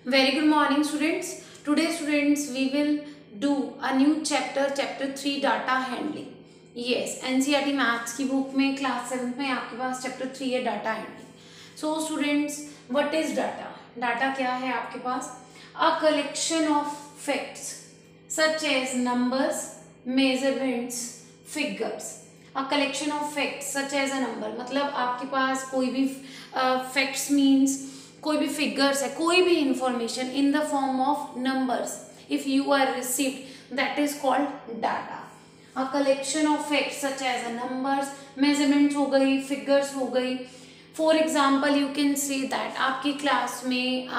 Very good morning, students. Today, students, we will do a new chapter, chapter 3, data handling. Yes, NCERT maths की book में class 7 में आपके पास chapter 3 है data handling. So students, what is data? Data क्या है आपके पास? A collection of facts such as numbers, measurements, figures. A collection of facts such as a number, मतलब आपके पास कोई भी फैक्ट्स मीन्स कोई भी फिगर्स है, कोई भी information in the form of numbers if you are received, that is called data. A collection of facts such as a numbers, measurements हो गई, फिगर्स हो गई. For example you can say that आपकी class में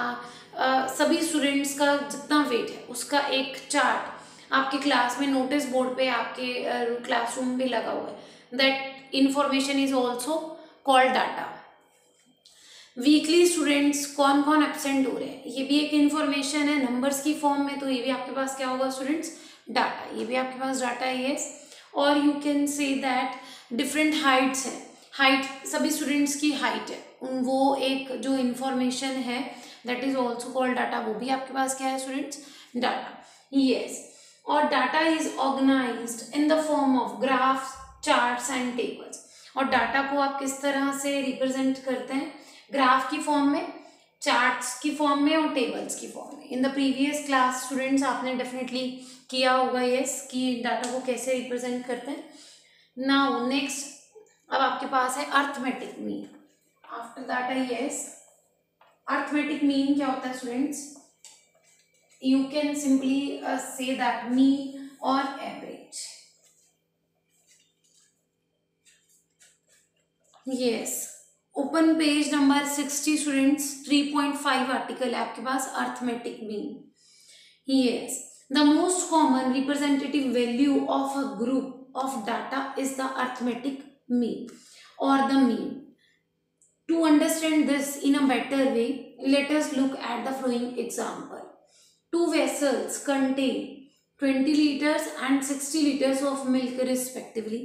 सभी students का जितना wait है उसका एक चार्ट आपके क्लास में नोटिस बोर्ड पे आपके क्लासरूम पे लगा हुआ है. That information is also called data. Weekly students कौन कौन एब्सेंट हो रहे हैं, ये भी एक इंफॉर्मेशन है नंबर्स की फॉर्म में, तो ये भी आपके पास क्या होगा स्टूडेंट्स? डाटा. ये भी आपके पास डाटा है. यस. और you can say that different heights है, हाइट सभी स्टूडेंट्स की हाइट है, वो एक जो इंफॉर्मेशन है that is also called data. वो भी आपके पास क्या है स्टूडेंट्स? डाटा. यस. और data is organised in the form of graphs, charts and tables. और डाटा को आप किस तरह से रिप्रेजेंट करते हैं? ग्राफ की फॉर्म में, चार्ट्स की फॉर्म में और टेबल्स की फॉर्म में. In the previous class students आपने डेफिनेटली किया होगा यस कि डाटा को कैसे रिप्रेजेंट करते हैं. नाउ नेक्स्ट अब आपके पास है अर्थमेटिक मीन. आफ्टर दैट है यस अर्थमेटिक मीन. क्या होता है students? You can simply say that mean और average. Yes. Open page number 60 students, 3.5 article है आपके पास arithmetic mean. Yes. The most common representative value of a group of data is the arithmetic mean और the mean. To understand this in a better way, let us look at the following example. Two vessels contain 20 liters and 60 liters of milk respectively.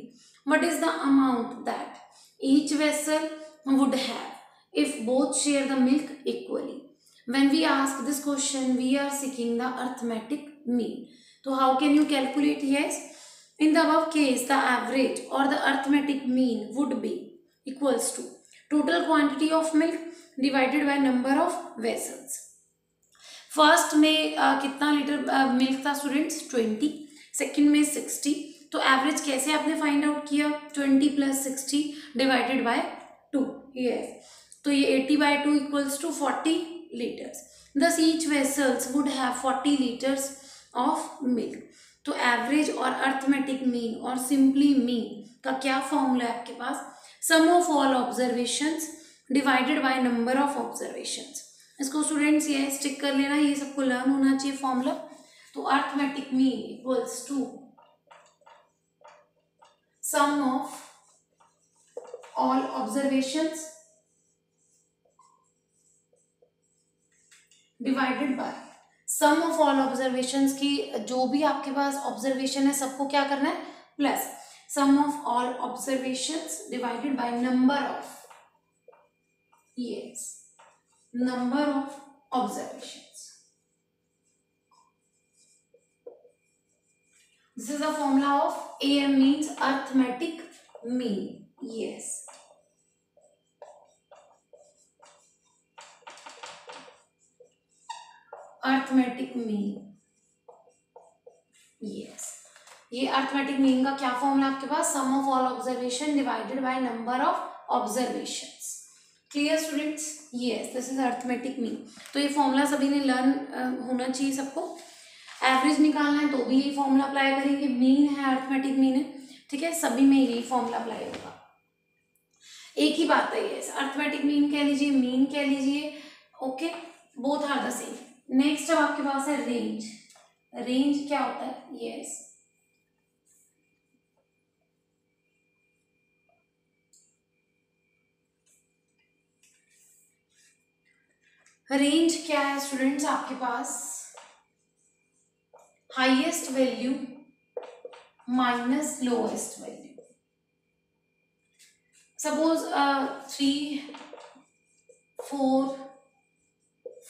What is the amount that each vessel would have if both share the milk equally? When we ask this question, we are seeking the arithmetic mean. So how can you calculate? Yes, in the above case, the average or the arithmetic mean would be equals to total quantity of milk divided by number of vessels. First में कितना litre milk था students? 20. Second में 60. तो average कैसे आपने find out किया? 20 plus 60 divided by 2. Yes. तो ये 80 by 2 equals to 40 litres. Thus each vessels would have 40 litres of milk. तो एवरेज और अर्थमेटिक मीन और सिंपली मीन का क्या फॉर्मूला है आपके पास? Sum of all observations divided by number of observations. इसको स्टूडेंट्स ये स्टिक कर लेना, ये सबको लर्न होना चाहिए फॉर्मूला. तो arithmetic mean equals to sum of all observations divided by sum of all observations की जो भी आपके पास ऑब्जर्वेशन है सबको क्या करना है? Plus sum of all observations divided by number of number of observations. This is the formula of AM means arithmetic mean. Yes. Arithmetic mean. Yes. ये अर्थमेटिक मीन का क्या फॉर्मूला आपके पास? Sum of all observation divided by number of observations. Clear students? Yes, this is arithmetic mean. तो ये formula सभी ने learn होना चाहिए सबको. एवरेज निकालना है तो भी यही फॉर्मूला अप्लाई करेंगे. मीन है, अर्थमेटिक मीन है, ठीक है, सभी में यही फॉर्मूला अप्लाई होगा. एक ही बात है. यस, अर्थमेटिक मीन कह लीजिए, मीन कह लीजिए. Okay, both are the same. Next अब आपके पास है रेंज. रेंज क्या होता है? यस, रेंज क्या है स्टूडेंट्स आपके पास? Highest value minus lowest value. Suppose 3, 4,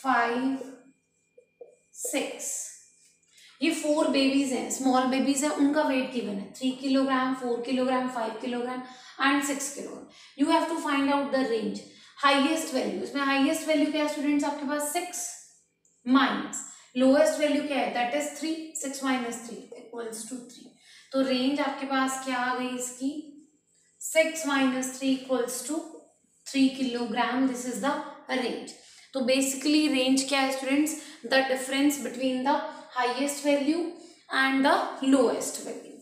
5, 6। ये 4 बेबीज हैं, स्मॉल बेबीज हैं, उनका वेट गिवन है 3 kilogram, 4 kilogram, 5 kilogram and 6 kilogram. You have to find out the range, highest value. इसमें हाईएस्ट वैल्यू क्या है स्टूडेंट्स आपके पास 6 माइनस लोएस्ट वैल्यू क्या है, that is 3। 6 minus 3 equals to 3। तो रेंज आपके पास क्या आ गई इसकी, 6 minus 3 equals to 3 kilogram. This is the range. तो बेसिकली रेंज क्या है students, the difference between the highest value and the lowest value.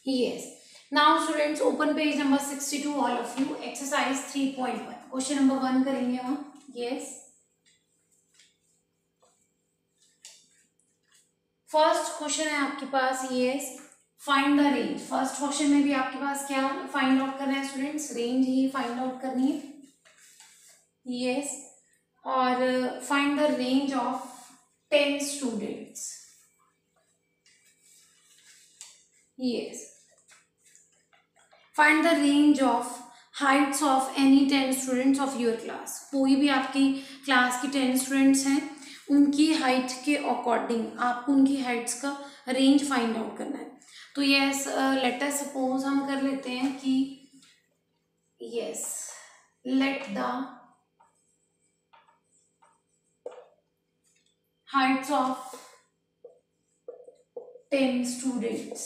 Yes, now students open page number 62 all of you, exercise 3.1 question number 1 करेंगे हम। Yes, first question है आपके पास, yes, find the range. First question में भी आपके पास क्या फाइंड आउट करना है स्टूडेंट्स, रेंज ही फाइंड आउट करनी है। यस, और find the range of 10 students. Yes, find the range of Heights of any 10 students of your class. कोई भी आपकी क्लास की 10 स्टूडेंट्स हैं, उनकी हाइट के अकॉर्डिंग आपको उनकी हाइट्स का रेंज फाइंड आउट करना है। तो यस, लेट अस सपोज हम कर लेते हैं कि yes, let the Heights of 10 students,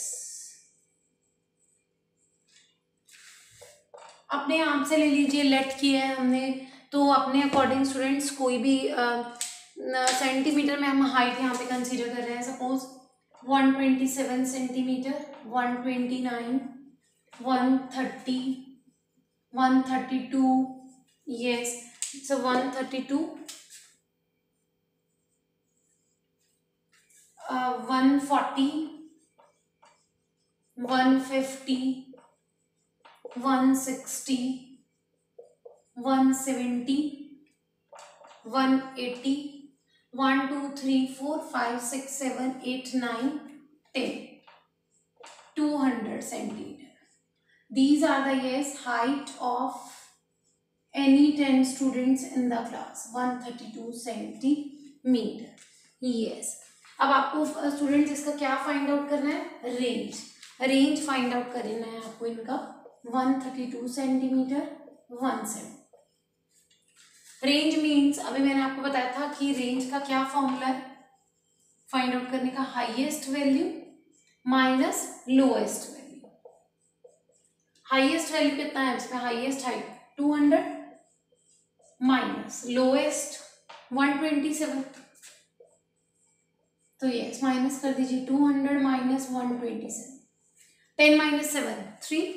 अपने आप से ले लीजिए, लेट किया है हमने तो अपने अकॉर्डिंग स्टूडेंट्स कोई भी सेंटीमीटर में हम हाइट यहाँ पे कंसीडर कर रहे हैं। Suppose 127 centimetre, 129, 130, 132, yes, so 132, 140, 150, 160, 170, 180, 1 2 3 4 5 6 7 8 9 10, 200 centimeter. These are the yes height of any 10 students in the class, 132 centimeter. Yes. अब आपको स्टूडेंट्स इसका क्या फाइंड आउट करना है, रेंज। रेंज फाइंड आउट करना है आपको इनका 132 सेंटीमीटर 17। रेंज मीन्स अभी मैंने आपको बताया था कि रेंज का क्या फॉर्मूला है फाइंड आउट करने का, highest value minus lowest value. Highest value कितना है इसमें, हाईएस्ट हाइट 200 माइनस लोएस्ट 127। तो यस, माइनस कर दीजिए 200 माइनस 127, 10 माइनस 7 3,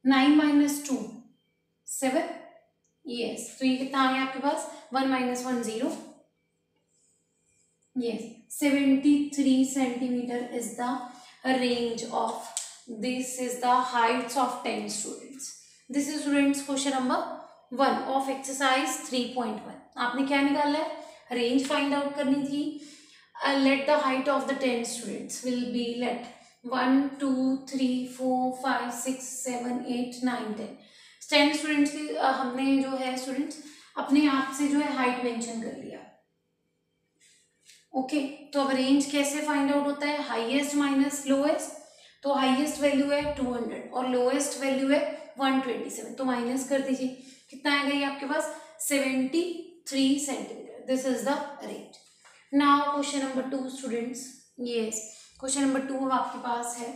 9 माइनस 2 7। यस, तो ये कितना आ गया आपके पास, 1 minus 1 0। Yes, 73 centimetre is the range of, this is the Heights of 10 students. This is students question number 1 of exercise 3.1। आपने क्या निकाला है, रेंज फाइंड आउट करनी थी। Let the height of the 10 students will be, let 1 2 3 4 5 6 7 8 9 10 10 students की हमने जो है स्टूडेंट्स अपने आप से जो है हाइट मेंशन कर लिया। ओके, तो अब रेंज कैसे फाइंड आउट होता है, हाईएस्ट माइनस लोएस्ट। तो हाईएस्ट वैल्यू है 200 और लोएस्ट वैल्यू है 127, तो माइनस कर दीजिए, कितना आ गई आपके पास 73 centimetre. This is the range. Now question number 2 students, yes, question number 2 आपके पास है।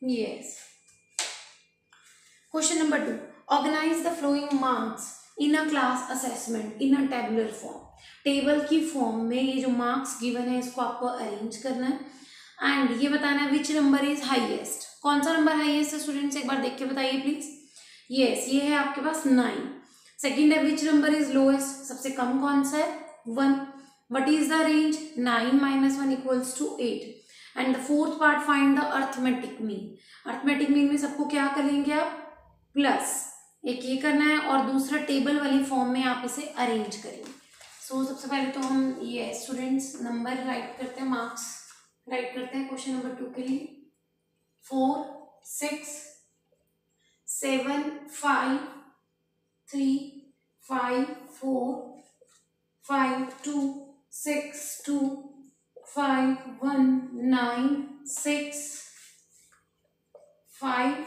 Yes. Question number 2. Organize the following marks in a class assessment in a tabular form. Table की फॉर्म में ये जो मार्क्स गिवन है इसको आपको अरेंज करना है एंड ये बताना है विच नंबर इज हाईएस्ट। कौन सा नंबर हाईएस्ट है स्टूडेंट्स, एक बार देख के बताइए प्लीज। यस, ये है आपके पास 9। सेकेंड है विच नंबर इज लोएस्ट, सबसे कम कौन सा है 1। What is the range, 9 minus 1 equals to 8। And the fourth part find the arithmetic mean. Arithmetic mean में सबको क्या करेंगे आप, प्लस एक ये करना है और दूसरा टेबल वाली फॉर्म में आप इसे अरेंज करेंगे। सो सबसे पहले तो हम ये स्टूडेंट्स नंबर राइट करते हैं, मार्क्स राइट करते हैं क्वेश्चन नंबर 2 के लिए। 4 6 7 5 3 5 4 5 2 6 2 5 1 9 6 5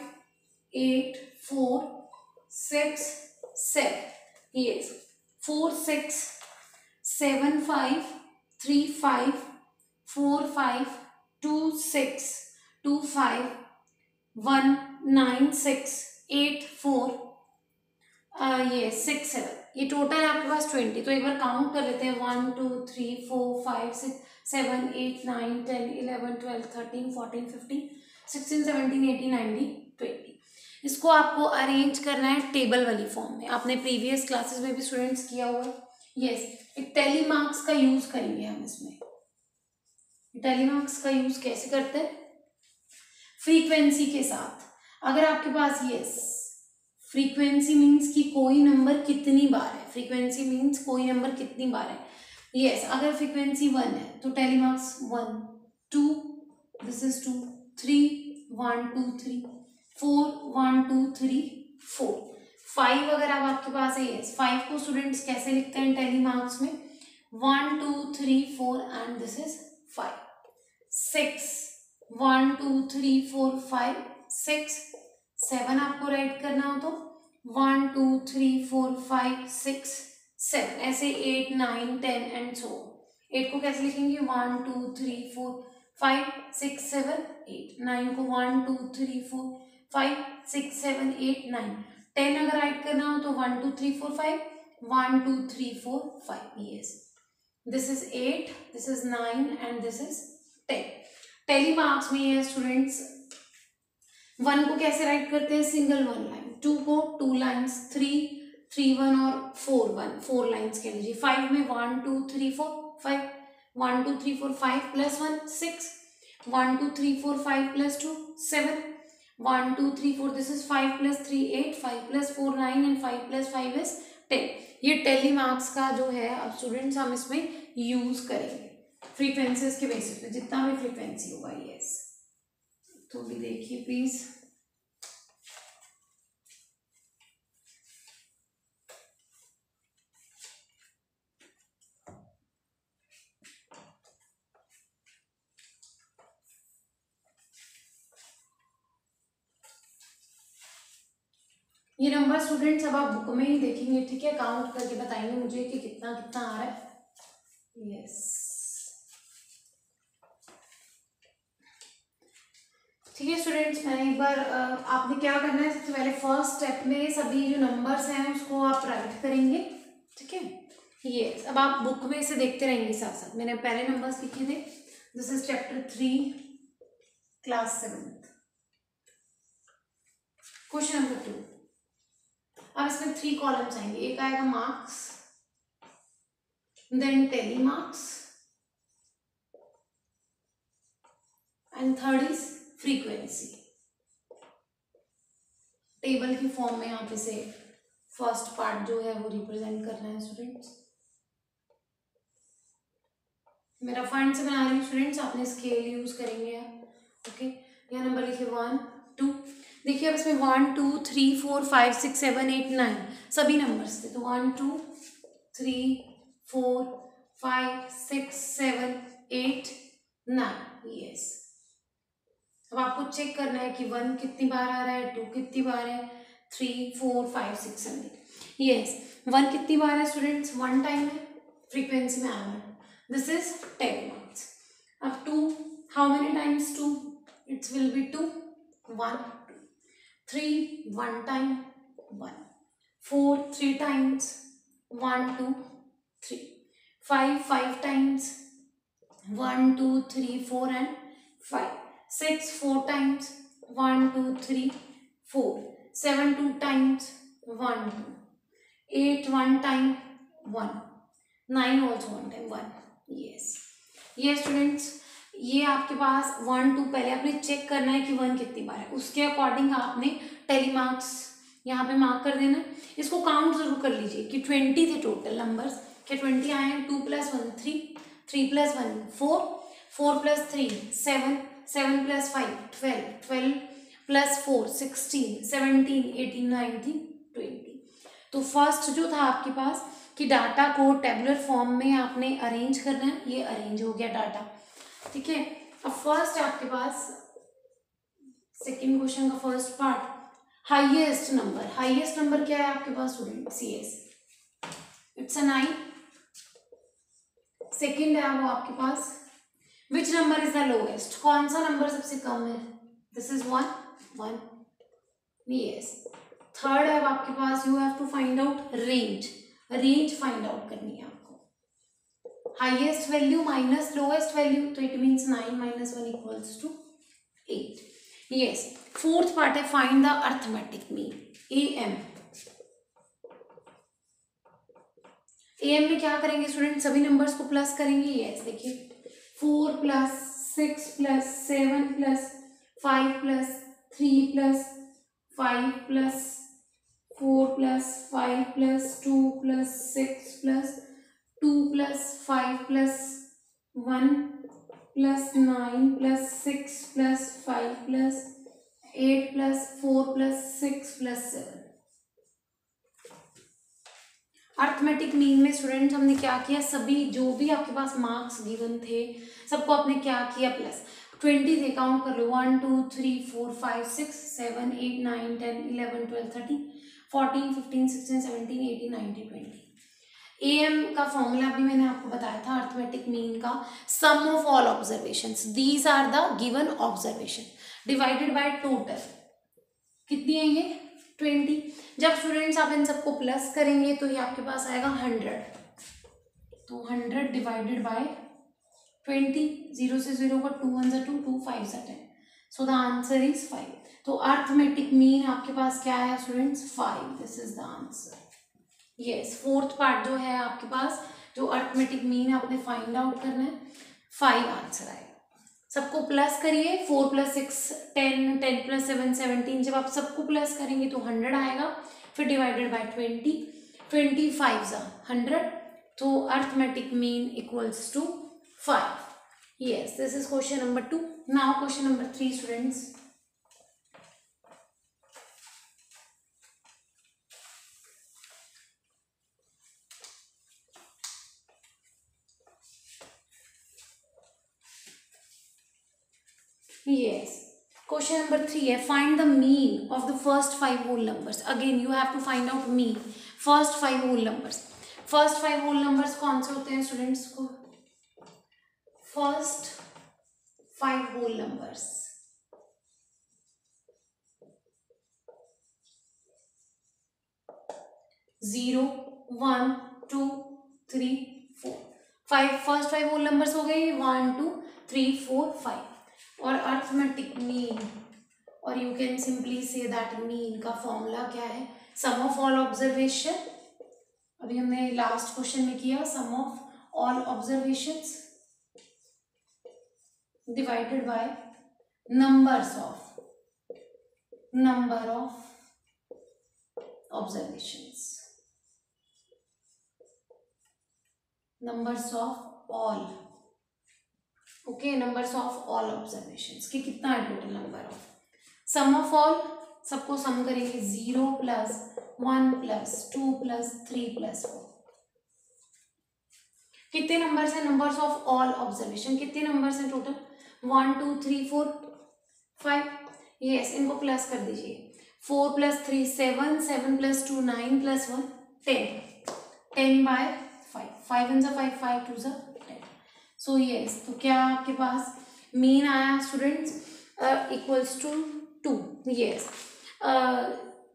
8 4 6 7, yes, 4 6 7 5 3 5 4 5 2 6 2 5 1 9 6 8 4 ये 6 7, ये टोटल है आपके पास 20। तो एक बार काउंट कर लेते हैं 1 2 3 4 5 6 7 8 9 10 11 12 13 14 15 16 17 18 19 20। इसको आपको अरेंज करना है टेबल वाली फॉर्म में। आपने प्रीवियस क्लासेस में भी स्टूडेंट्स किया हुआ है। यस, एक टेली मार्क्स का यूज करेंगे हम इसमें। टेली मार्क्स का यूज कैसे करते हैं? फ्रीक्वेंसी के साथ। अगर आपके पास यस फ्रीक्वेंसी मीन्स कि कोई नंबर कितनी बार है, फ्रीक्वेंसी मीन्स कोई नंबर कितनी बार है। यस, अगर फ्रीक्वेंसी 1 है तो टेली मार्क्स 1 2 दिस इज 2 3 1 2 3 4 1 2 3 4 5 अगर अब आपके पास है यस 5 को स्टूडेंट्स कैसे लिखते हैं टेली मार्क्स में? 1 2 3 4 एंड दिस इज 5। 6 1 2 3 4 5 6 7 आपको राइट करना हो तो 1 2 3 4 5 6 7, ऐसे 8 9 10 एंड सो। 8 को कैसे लिखेंगे? 1 2 3 4 5 6 7 8। 9 को 1 2 3 4 5 6 7 8 9। 10 अगर राइट करना हो तो 1 2 3 4 5 1 2 3 4 5। Yes, this is 8 this is 9 and this is 10। Tally marks में ये स्टूडेंट्स 1 को कैसे राइट करते हैं? Single 1 line. 2 को 2 लाइन्स, 3 3 1 और 4 1 4 लाइन्स कह लीजिए। 5 में 1 2 3 4 5 1 2 3 4 5 plus 1 6 1 2 3 4 5 plus 2 7 1 2 3 4 this is 5 plus 3 8 5 plus 4 9 and 5 plus 5 is 10। ये टेली मार्क्स का जो है अब स्टूडेंट्स हम इसमें यूज करेंगे फ्रीक्वेंसीज के बेसिस पे, जितना भी फ्रीक्वेंसी होगा। यस, तो भी देखिए प्लीज। ये नंबर स्टूडेंट्स अब आप बुक में ही देखेंगे, ठीक है? काउंट करके बताएंगे मुझे कि कितना कितना आ रहा है। यस, ठीक है स्टूडेंट्स, मैं एक बार आपने क्या करना है, सबसे पहले फर्स्ट स्टेप में सभी जो नंबर्स हैं उसको आप राइट करेंगे, ठीक है? ये अब आप बुक में से देखते रहेंगे साथ साथ। मैंने पहले नंबर्स लिखे थे। This is chapter 3 class 7th, question number 2। अब इसमें 3 कॉलम्स आएंगे। एक आएगा marks, then tally marks and third is frequency. Table की फॉर्म में आप इसे फर्स्ट पार्ट जो है वो रिप्रेजेंट करना है स्टूडेंट्स। मेरा फंड से बना रही हूँ स्टूडेंट्स, आपने स्केल यूज करेंगे आप। ओके, यहाँ नंबर लिखिए 1 2। देखिए अब इसमें 1 2 3 4 5 6 7 8 9 सभी नंबर्स थे, तो 1 2 3 4 5 6 7 8 9। यस, अब आपको चेक करना है कि 1 कितनी बार आ रहा है, 2 कितनी बार है, 3 4 5 6 7 8। यस, 1 कितनी बार है स्टूडेंट्स? 1 टाइम है, फ्रीक्वेंसी में आना। This is 10 marks. अब 2, how many times 2? It will be 2 1 2 3 1 time 1 4 3 times 1 2 3 5 5 times 1 2 3 4 and 5 6 4 times 1 2 3 4 7 2 times 1 2 8 1 time 1 9 also 1 time 1। Yes, ये स्टूडेंट्स ये आपके पास 1 2 पहले आपने चेक करना है कि 1 कितनी बार है, उसके अकॉर्डिंग आपने टेली मार्क्स यहाँ पे मार्क कर देना। इसको काउंट जरूर कर लीजिए कि 20 थे टोटल नंबर्स। क्या 20 आए हैं? 2 + 1 3, 3 + 1 4, 4 + 3 7, 7 + 5 12, 12 + 4 16, 17 18 19 20। तो फर्स्ट जो था आपके पास कि डाटा को टेबुलर फॉर्म में आपने अरेंज करना है, ये अरेंज हो गया डाटा, ठीक है। अब फर्स्ट आपके पास सेकेंड क्वेश्चन का फर्स्ट पार्ट, हाईएस्ट नंबर क्या है आपके पास student? CS, it's a 9। Second है वो आपके पास, which number is the lowest, कौन सा नंबर सबसे कम है? This is 1 yes। थर्ड है आपके पास, you have to find out range find out करनी है आपको। Highest value minus lowest value, तो it means 9 - 1 = 8। Yes. Fourth part है find the arithmetic mean, AM में क्या करेंगे स्टूडेंट? सभी नंबर्स को प्लस करेंगे। यस, देखिए 4 + 6 + 7 + 5 + 3 + 5 + 4 + 5 + 2 + 6 + 2 + 5 + 1 + 9 + 6 + 5 + 8 + 4 + 6 + 7। अर्थमेटिक मीन में स्टूडेंट्स हमने क्या किया, सभी जो भी आपके पास मार्क्स गिवन थे सबको आपने क्या किया प्लस। 20 थे, काउंट कर लो, 1 2 3 4 5 6 7 8 9 10 11 12 13 14 15 16 17 18 19 20। AM का फॉर्मूला भी मैंने आपको बताया था अर्थमेटिक मीन का, sum of all observations, these are the given observation divided by total. कितनी है ये? 20। जब स्टूडेंट्स आप इन सबको प्लस करेंगे तो ये आपके पास आएगा 100, तो 100 डिवाइडेड बाय 20, 0 से 0 का 2 1 2 2 5 10, सो द आंसर इज 5। तो अर्थमेटिक मीन आपके पास क्या है students? 5, this is the answer. Yes, fourth part जो है आपके पास, जो अर्थमेटिक मीन आपने फाइंड आउट करना है, 5 आंसर आएगा। सबको प्लस करिए, 4 + 6 10, 10 + 7 17, जब आप सबको प्लस करेंगे तो 100 आएगा, फिर डिवाइडेड बाय 20, 25 100, तो arithmetic mean equals to 5। Yes, this is question number 2। Now question number 3 students. Yes. Question number 3 है find the mean of the first 5 whole numbers. Again you have to find out mean. First 5 whole numbers. First 5 whole numbers कौन से होते हैं students को? First 5 whole numbers. Zero, 1, 2, 3, 4. 5 first 5 whole numbers हो गए 1 2 3 4 5। और arithmetic mean, और you can simply say that mean का फॉर्मूला क्या है? सम ऑफ ऑल ऑब्जर्वेशन, अभी हमने लास्ट क्वेश्चन में किया, sum of all observations divided by number of observations, numbers of all, okay, numbers of all observations कि कितना है total number of. Sum of all, सबको सम करेंगे 0 + 1 + 2 + 3 + 4। कितने नंबर्स हैं? नंबर्स ऑफ ऑल ऑब्जर्वेशन कितने नंबर्स हैं टोटल? 1 2 3 4 5। यस, इनको प्लस कर दीजिए, 4 + 3 7, 7 + 2 9 + 1 10, 10/5, 5 1 5 5 2 10। सो यस, तो क्या आपके पास मीन आया students? Equals to 2। Yes,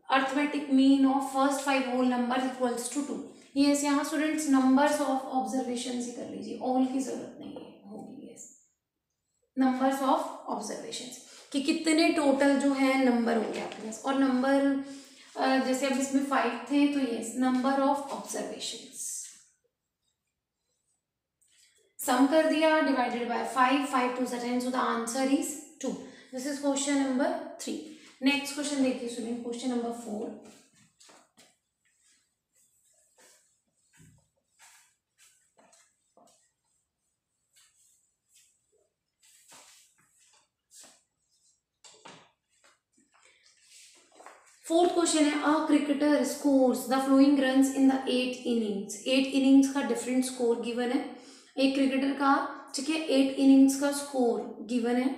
arithmetic mean of first 5 whole number equals to 2। Yes, यहाँ स्टूडेंट्स नंबर्स ऑफ ऑब्जर्वेशन ही कर लीजिए, ऑल की जरूरत नहीं है होगी। यस, नंबर्स ऑफ ऑब्जर्वेशन कि कितने टोटल जो है नंबर होंगे आपके पास, और नंबर जैसे अब इसमें 5 थे तो yes number of observations sum कर दिया, divided by 5, 5 2 10, so the answer is 2। This is question number 3। Next question देखिए student, question number 4। Fourth question है, a cricketer scores the flowing runs in the 8 innings. 8 innings का different score given है। एक cricketer का, ठीक है, 8 innings का score given है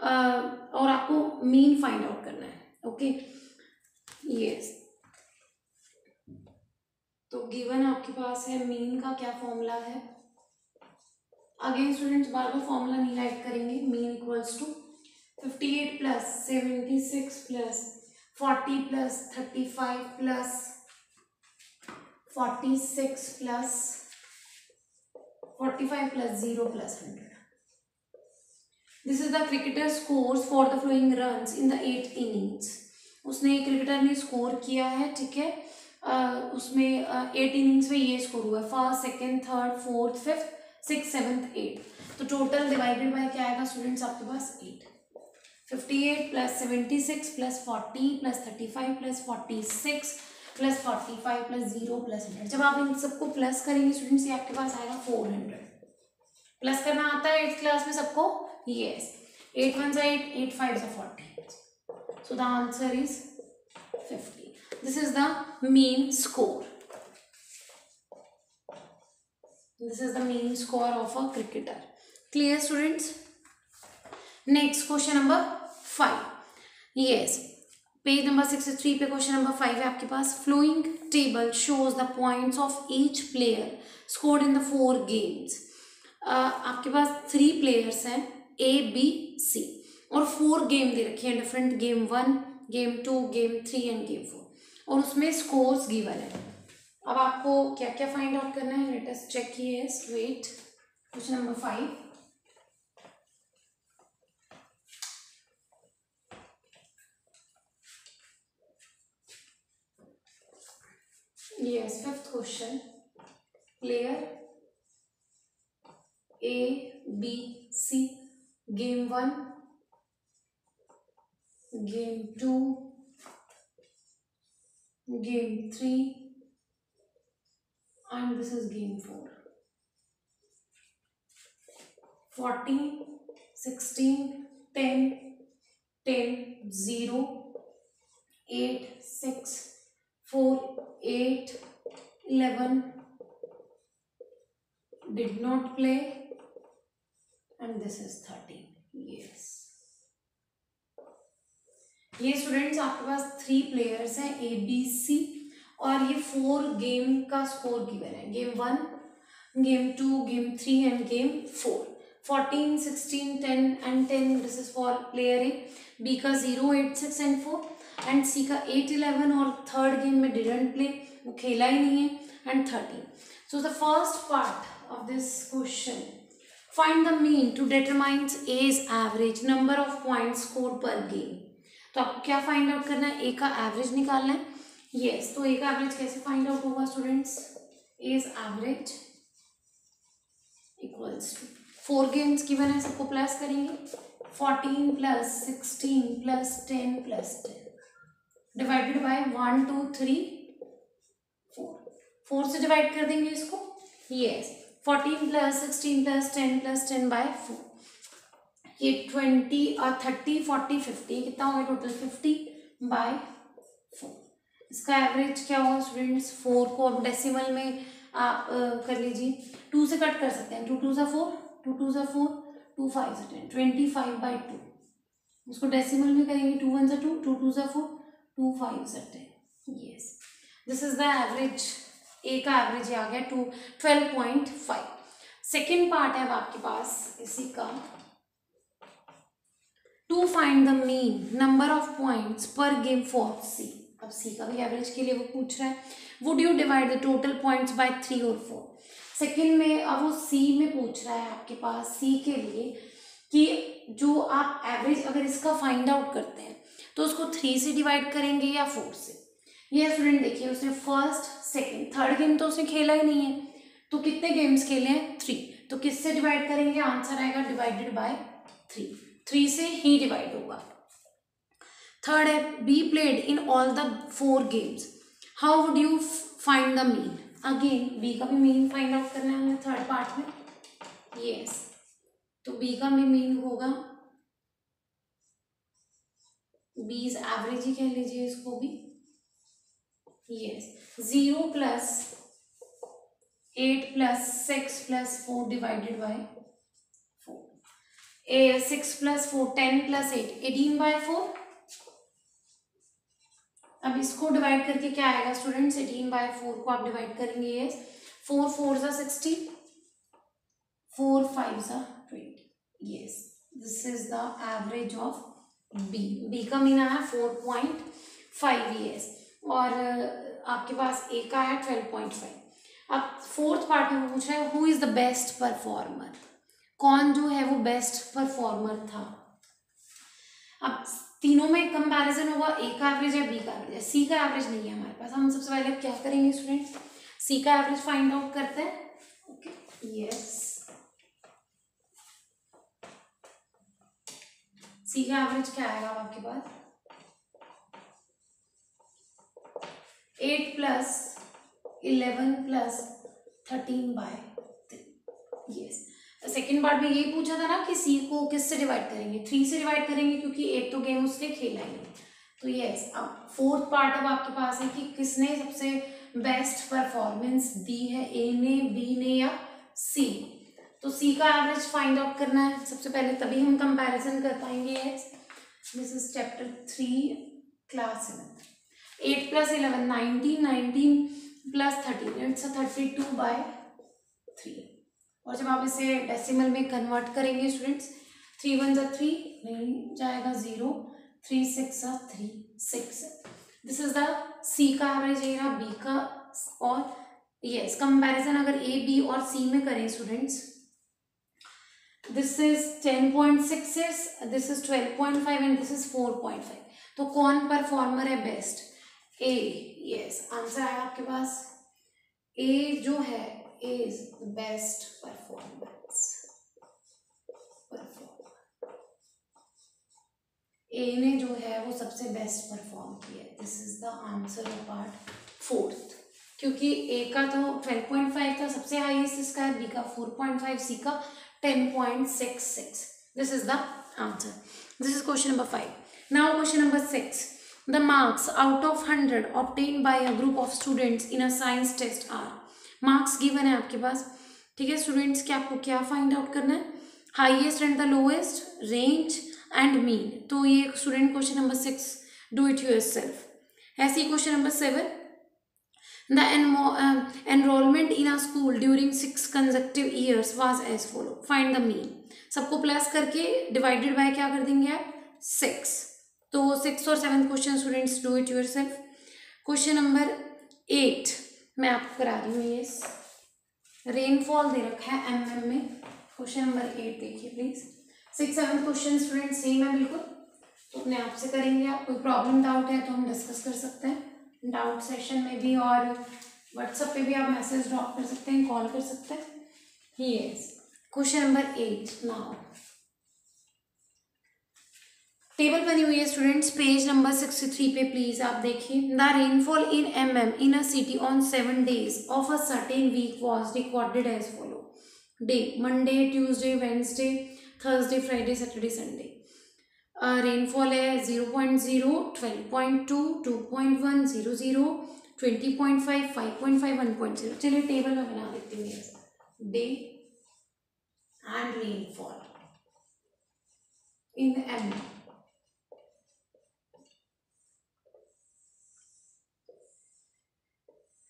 और आपको मीन फाइंड आउट करना है। ओके, यस, तो गिवन आपके पास है, मीन का क्या फॉर्मूला है। अगेन स्टूडेंट्स बार बार फॉर्मूला नहीं राइट करेंगे। Mean equals to 58 plus 76 plus 40 plus 35 plus 46 plus 45 plus 0 plus 100। This is the cricketer scores for the flowing runs in the 8 innings. उसने, क्रिकेटर ने स्कोर किया है, ठीक है, उसमें 8 इनिंग्स में ये स्कोर हुआ है, first, second, third, fourth, fifth, six, seventh, eight. तो टोटल डिवाइडेड बाय क्या आएगा स्टूडेंट्स आपके पास 8। 58 plus 76 plus 40 plus 35 plus 46 plus 45 plus 0 plus 100। जब आप इन सबको प्लस करेंगे स्टूडेंट्स, ये आपके पास आएगा 400। प्लस करना आता है 8th क्लास में सबको? यस। 8 1 जा 8, 8 5 जा 40। सो the answer is 50. This is the mean score. This is the mean score of a cricketer. Clear students? Next question number 5. Yes. Page number 63 पे क्वेश्चन नंबर 5 है आपके पास। Following table shows the points of each player scored in the 4 games. आपके पास 3 players हैं, A, B, C, और 4 game दे रखी हैं different, game 1, game 2, game 3 end game 4, और उसमें स्कोर्स गिवन है। अब आपको क्या क्या फाइंड आउट करना है, let us check here. Wait, question number 5। Yes, 5th question. Player A, B, C, game 1, game 2, game 3, and this is game 4. 14, 16, 10, 10, 0, 8, 6, 4, 8, 11 did not play, and this is 13. Yes. ये students आपके पास 3 players हैं, A, B, C, और ये 4 game का score given है, game 1, game 2, game 3 end game 4। 14, 16, 10 and 10, this is for player A. B का 0, 8, 6 and 4, and C का 8, 11 और थर्ड गेम में डिडंट प्ले, वो खेला ही नहीं है, and 13। So the first part of this question, find the mean to determine A's average number of points scored per game. तो आपको क्या फाइंड आउट करना है, ए का एवरेज निकालना है। यस, तो ए का एवरेज कैसे फाइंड आउट होगा students? As average equals to 4 games given है, सबको प्लस करेंगे। 14 plus 16 plus 10 plus 10 divided by 1 2 3 4। 4 से डिवाइड कर देंगे इसको। Yes, 14 plus 16 plus 10 plus 10 by 4। ये 20 और 30 40 50 कितना हो गया टोटल? 50 बाय 4। इसका एवरेज क्या होगा स्टूडेंट्स? 4 को अब डेसिमल में आप कर लीजिए, 2 से कट कर सकते हैं। 2 2 सा 4, 2 2 सा 4, 2 5 सा 10, 25 बाई 2। उसको डेसिमल में करेंगे, 2 1 सा 2, 2 2 सा 4, 2 5 सा 10। Yes, this is the average. A का एवरेज आ गया 12.5। सेकेंड पार्ट है अब आपके पास इसी का, to find the mean number of points per game for C. अब सी का भी एवरेज के लिए वो पूछ रहा है, would you divide the total points by 3 और 4। सेकेंड में अब वो सी में पूछ रहा है आपके पास सी के लिए कि जो आप एवरेज अगर इसका फाइंड आउट करते हैं तो उसको 3 से डिवाइड करेंगे या 4 से। ये स्टूडेंट देखिए, उसने फर्स्ट सेकेंड थर्ड गेम तो उसने खेला ही नहीं है, तो कितने गेम्स खेले हैं? 3। तो किससे डिवाइड करेंगे? आंसर आएगा डिवाइडेड बाय 3। 3 से ही डिवाइड होगा। थर्ड है, B played in all the 4 games, how would you find the mean. Again B का भी मीन फाइंड आउट करना है हमें थर्ड पार्ट में। यस, तो बी का भी मीन होगा, बी इज एवरेज ही कह लीजिए इसको भी। Yes 0 plus 8 plus 6 plus 4 divided by 4 6 plus 4 10 plus 8 18/4 अब इसको डिवाइड करके क्या आएगा स्टूडेंट्स 18/4 को आप डिवाइड करेंगे ये 4 4 सा 60 4 5 सा 20 yes this is the average of B का मीन आया 4.5 यस और आपके पास ए का है 12.5 अब फोर्थ पार्ट में पूछ रहा है who is the best performer कौन जो है वो बेस्ट परफॉर्मर था अब तीनों में कंपैरिजन होगा ए का एवरेज है बी का एवरेज है सी का एवरेज नहीं है हमारे पास हम सबसे पहले क्या करेंगे स्टूडेंट्स सी का एवरेज फाइंड आउट करते हैं ओके यस सी का एवरेज क्या आएगा आपके पास 8 plus 11 plus 13/3 yes second part में यही पूछा था ना कि सी को किससे डिवाइड करेंगे 3 से डिवाइड करेंगे क्योंकि एक तो गेम उसने खेला ही नहीं तो यस अब फोर्थ पार्ट अब आपके पास है कि किसने सबसे बेस्ट परफॉर्मेंस दी है ए ने बी ने या सी तो सी का एवरेज फाइंड आउट करना है सबसे पहले तभी हम कंपैरिजन कर पाएंगे yes this is chapter 3 class 8 plus 11 19 plus 13 it's 32/3 और जब आप इसे डेसिमल में कन्वर्ट करेंगे स्टूडेंट्स 3 1 3 नहीं जाएगा 0 3 6 3 6 दिस इज द सी का एवरेज है बी का और यस कंपैरिजन अगर ए बी और सी में करें students this is 10.6 this is 12.5 and this is 4.5 तो कौन परफॉर्मर है बेस्ट ए यस आंसर है आपके पास ए जो है is the best performance ए ने जो है वो सबसे बेस्ट परफॉर्म किया this is the answer of part fourth क्योंकि ए का तो 12.5 था सबसे हाईएस्ट इसका है बी का 4.5 सी का 10.66 this is the answer this is question number 5 now question number 6 the marks out of 100 obtained by a group of students in a science test are marks given है आपके पास ठीक है स्टूडेंट्स के आपको क्या फाइंड आउट करना है highest and the lowest range and mean तो ये student question number 6 do it yourself ऐसे ही question number 7 the enrolment in a school during 6 consecutive years was as follow find the mean सबको plus करके divided by क्या कर देंगे आप 6 तो 6 और 7 question students do it yourself question number 8 मैं आपको करा रही हूँ ये रेनफॉल दे रखा है mm में क्वेश्चन नंबर 8 देखिए प्लीज 6 7 क्वेश्चन स्टूडेंट सेम है बिल्कुल तो अपने आप से करेंगे आप कोई प्रॉब्लम डाउट है तो हम डिस्कस कर सकते हैं डाउट सेशन में भी और व्हाट्सएप पे भी आप मैसेज ड्रॉप कर सकते हैं कॉल कर सकते हैं yes question number 8 now table बनी हुई है स्टूडेंट्स पेज नंबर 63 पे प्लीज आप देखिए the rainfall in mm in a city on 7 days of a certain week was recorded as follow day Monday Tuesday Wednesday Thursday Friday Saturday Sunday rainfall है 0.0 12.2 2.1 00 20.5 5.5 1.0 चलिए table में बना देते हैं day and rainfall in mm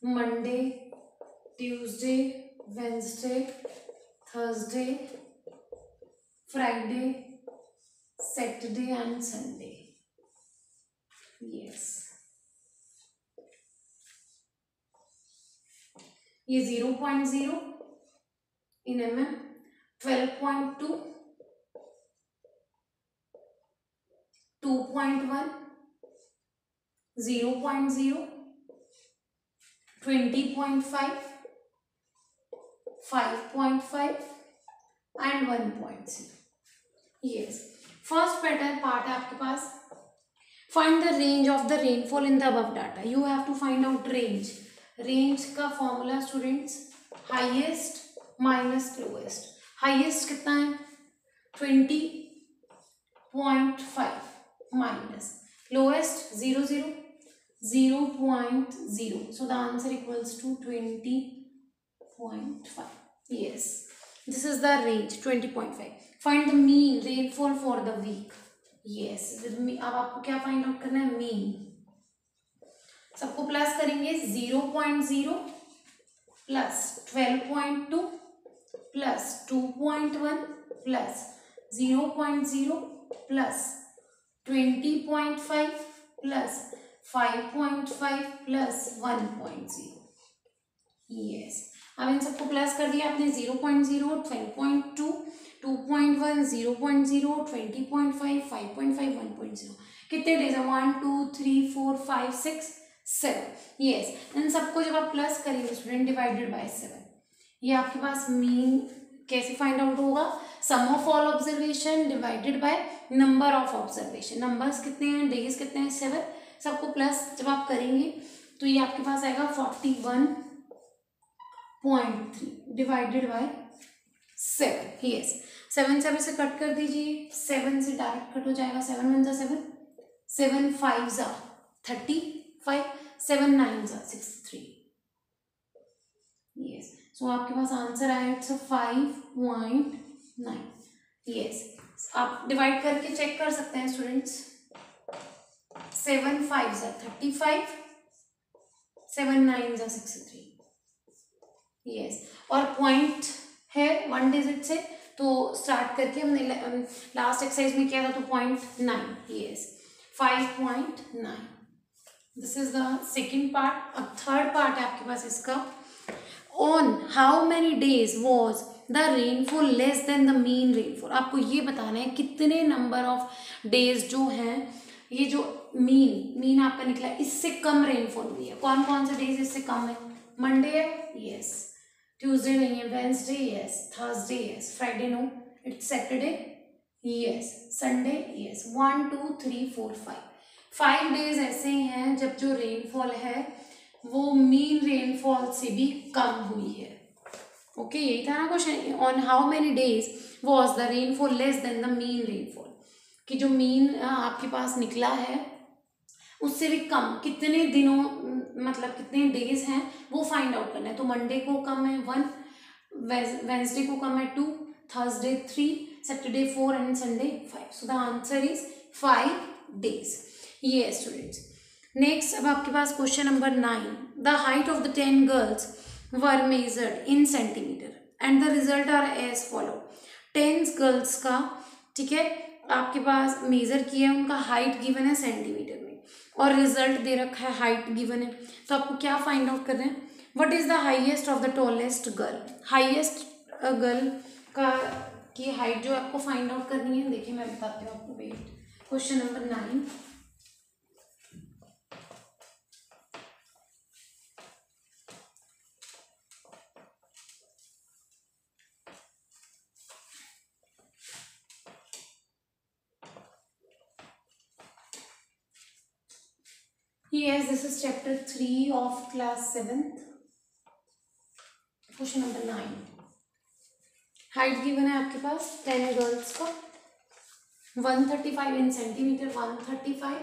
Monday Tuesday Wednesday Thursday Friday Saturday and Sunday yes ये 0.0 इन mm 12.2 2.1 0.0 20.5 5.5 and 1.0 yes first pattern part है आपके पास find the range of the rainfall in the above data you have to find out range का formula students highest minus lowest highest कितना है 20.5 minus lowest 0 0 0.0. So the answer equals to 20.5. Yes, this is the range 20.5. Find the mean rainfall for the week. Yes, अब आपको क्या find out करना है? Mean. सबको plus करेंगे. 0.0 plus 12.2 plus 2.1 plus 0.0 plus 20.5 plus 5.5 plus 1.0. Yes, अब इन सबको plus कर दिया आपने. 0.0, 12.2, 2.1, 0.0, 20.5, 5.5, 1.0. कितने डेज है? 1 2 3 4 5 6 7. यस, इन सबको जब आप प्लस करेंगे स्टूडेंट डिवाइडेड बाय 7, ये आपके पास मीन कैसे फाइंड आउट होगा? Sum of all observation divided by number of observation. Numbers कितने हैं? डेज कितने हैं? 7. सबको प्लस जब आप करेंगे तो ये आपके पास आएगा 41.3 डिवाइडेड बाय 7. यस, 7 से इसे कट कर दीजिए. 7 से डायरेक्ट कट हो जाएगा. 7 1 जा 7, 7 5 जा 35, 7 9 जा 63. यस, सो आपके पास आंसर आया इट्स 5.9. यस, आप डिवाइड करके चेक कर सकते हैं स्टूडेंट्स. 7 5 जा 35, 7 9 जा 63. यस, और पॉइंट है 1 डिजिट से, तो स्टार्ट करके हमने लास्ट एक्सरसाइज में किया था तो 0.9. Yes, 5.9. This is the second part. अब थर्ड पार्ट है आपके पास इसका. On how many days was the rainfall less than the mean rainfall. आपको ये बताना है कितने नंबर ऑफ डेज जो हैं, ये जो मीन आपका निकला है, इससे कम रेनफॉल हुई है. कौन कौन से डेज इससे कम है? मंडे है, यस. ट्यूसडे नहीं है. Wednesday, yes. Thursday, yes. Friday no, it's Saturday, yes. Sunday, yes. 1 2 3 4 5 days ऐसे हैं जब जो रेनफॉल है वो मीन रेनफॉल से भी कम हुई है. ओके, यही था ना question. On how many days was the rainfall less than the mean rainfall, कि जो मीन आपके पास निकला है उससे भी कम कितने दिनों, मतलब कितने डेज हैं वो फाइंड आउट करना है. तो मंडे को कम है 1, वेंसडे को कम है 2, Thursday 3, Saturday 4 and Sunday 5. So the answer is 5 days. ये स्टूडेंट्स, नेक्स्ट अब आपके पास question number 9. The height of the 10 girls were measured in centimetre and the result are as follow. 10 girls का, ठीक है, आपके पास मेजर किया है, उनका हाइट गिवन है सेंटीमीटर में और रिजल्ट दे रखा है हाइट गिवन है. तो आपको क्या फाइंड आउट करना है? What is the highest of the tallest girl. Highest girl का की हाइट जो आपको फाइंड आउट करनी है, देखिए मैं बताती हूँ आपको. Wait, question number 9. Yes, this is chapter 3 of class 7th. Question number 9. Height given है आपके पास 10 गर्ल्स का. 135 इन सेंटीमीटर, 135,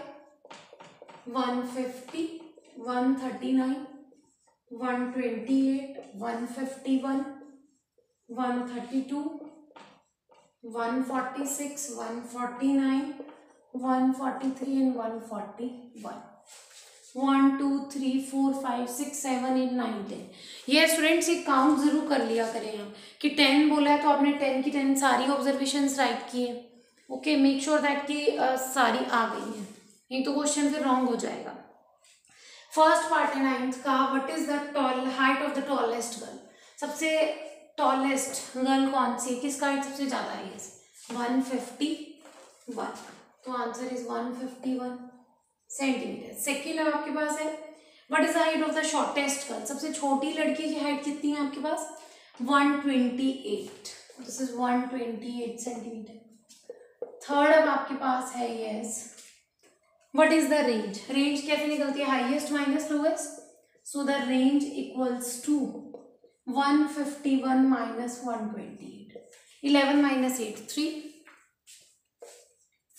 150, 139, 128, 151, 132, 146, 149, 143 and 141. 1 2 3 4 5 6 7 8 9 10. ये स्टूडेंट्स एक काउंट जरूर कर लिया करें आप कि 10 बोला है तो आपने 10 की 10 सारी ऑब्जर्वेशंस राइट की है. ओके, मेक श्योर दैट कि सारी आ गई हैं, नहीं तो क्वेश्चन फिर रॉन्ग हो जाएगा. फर्स्ट पार्ट है 9th का. What is the height of the tallest girl. सबसे टॉलेस्ट गर्ल कौन सी है, किसका हाइट सबसे ज्यादा है? 151. तो आंसर इज 151 सेंटीमीटर. सेकेंड अब आपके पास है what is the height of the shortest girl. सबसे छोटी लड़की की हाइट कितनी है आपके पास? 128. This is 128 centimetre. थर्ड अब आपके पास है yes what is the range. Range कैसे निकलती है? Highest minus lowest. So the range equals to 151 minus 128. 11 minus 8 3,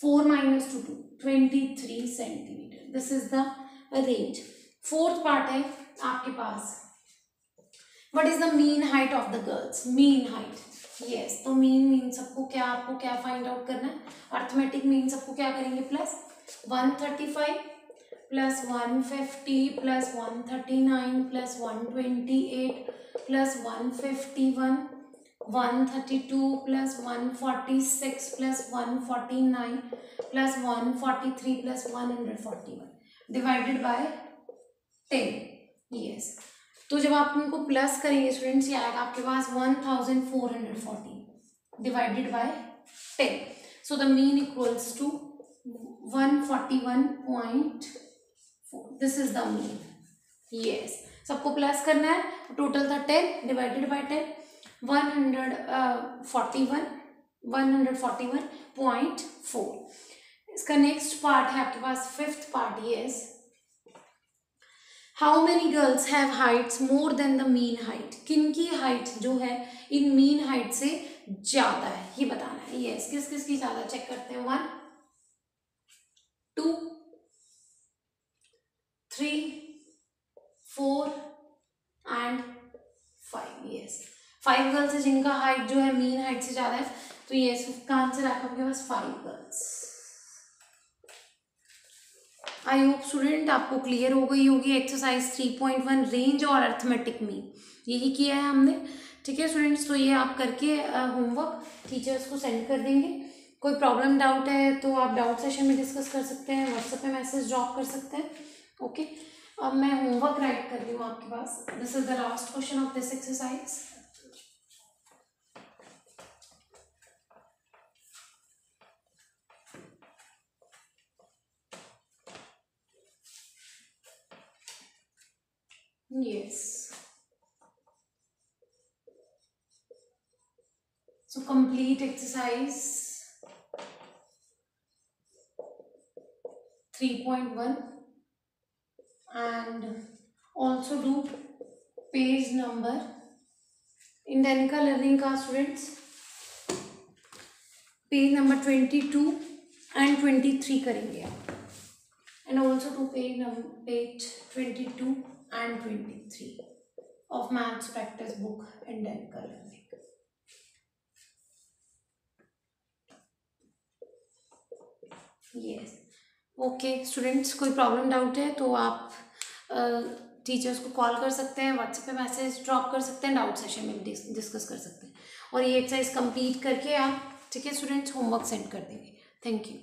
4 minus 2 2, 23 centimeter. This is the range. Fourth part है आपके पास, what is the mean height of the girls, mean height. Yes, तो mean सबको क्या, आपको क्या फाइंड आउट करना है, अर्थमेटिक मीन सबको क्या करेंगे, plus 135 plus 150 plus 139 plus 128 plus 151 132 plus 146 plus 149 plus 143 plus 141 divided by 10. Yes, तो जब आप उनको प्लस करेंगे स्टूडेंट्स, ये आएगा आपके पास 1440 divided by 10. So the mean equals to 141.4. This is the mean. Yes, सबको प्लस करना है, टोटल था 10 डिवाइडेड बाय 10, 141.4. इसका नेक्स्ट पार्ट है आपके पास fifth part. Yes, how many girls have heights more than the mean height, किनकी height जो है इन मीन हाइट से ज्यादा है, ये बताना है. यस, किस किस की ज्यादा, चेक करते हैं. 1 2 3 4 एंड 5. यस, 5 गर्ल्स है जिनका हाइट जो है मीन हाइट से ज्यादा है. तो यस, उसका आंसर आपके पास 5 गर्ल्स. आई होप स्टूडेंट आपको क्लियर हो गई होगी एक्सरसाइज 3.1 रेंज और अर्थमेटिक मीन, यही किया है हमने. ठीक है स्टूडेंट्स, तो ये आप करके होमवर्क टीचर्स को सेंड कर देंगे. कोई प्रॉब्लम डाउट है तो आप डाउट सेशन में डिस्कस कर सकते हैं, व्हाट्सएप पे मैसेज ड्रॉप कर सकते हैं. ओके, अब मैं होमवर्क राइट कर रही हूँ आपके पास. This is the last question of this exercise. Yes. So complete exercise 3.1 and also do page number in Danika Learning का students page number 22 and 23 करेंगे आप, and also do page 22 and 23 of maths practice book in Danika Learning. Yes, okay students, कोई problem doubt है तो आप teachers को call कर सकते हैं, व्हाट्सएप पे मैसेज ड्रॉप कर सकते हैं, डाउट सेशन में डिस्कस कर सकते हैं. और ये एक्सरसाइज कंप्लीट करके आप, ठीक है स्टूडेंट्स, होमवर्क सेंड कर देंगे. Thank you.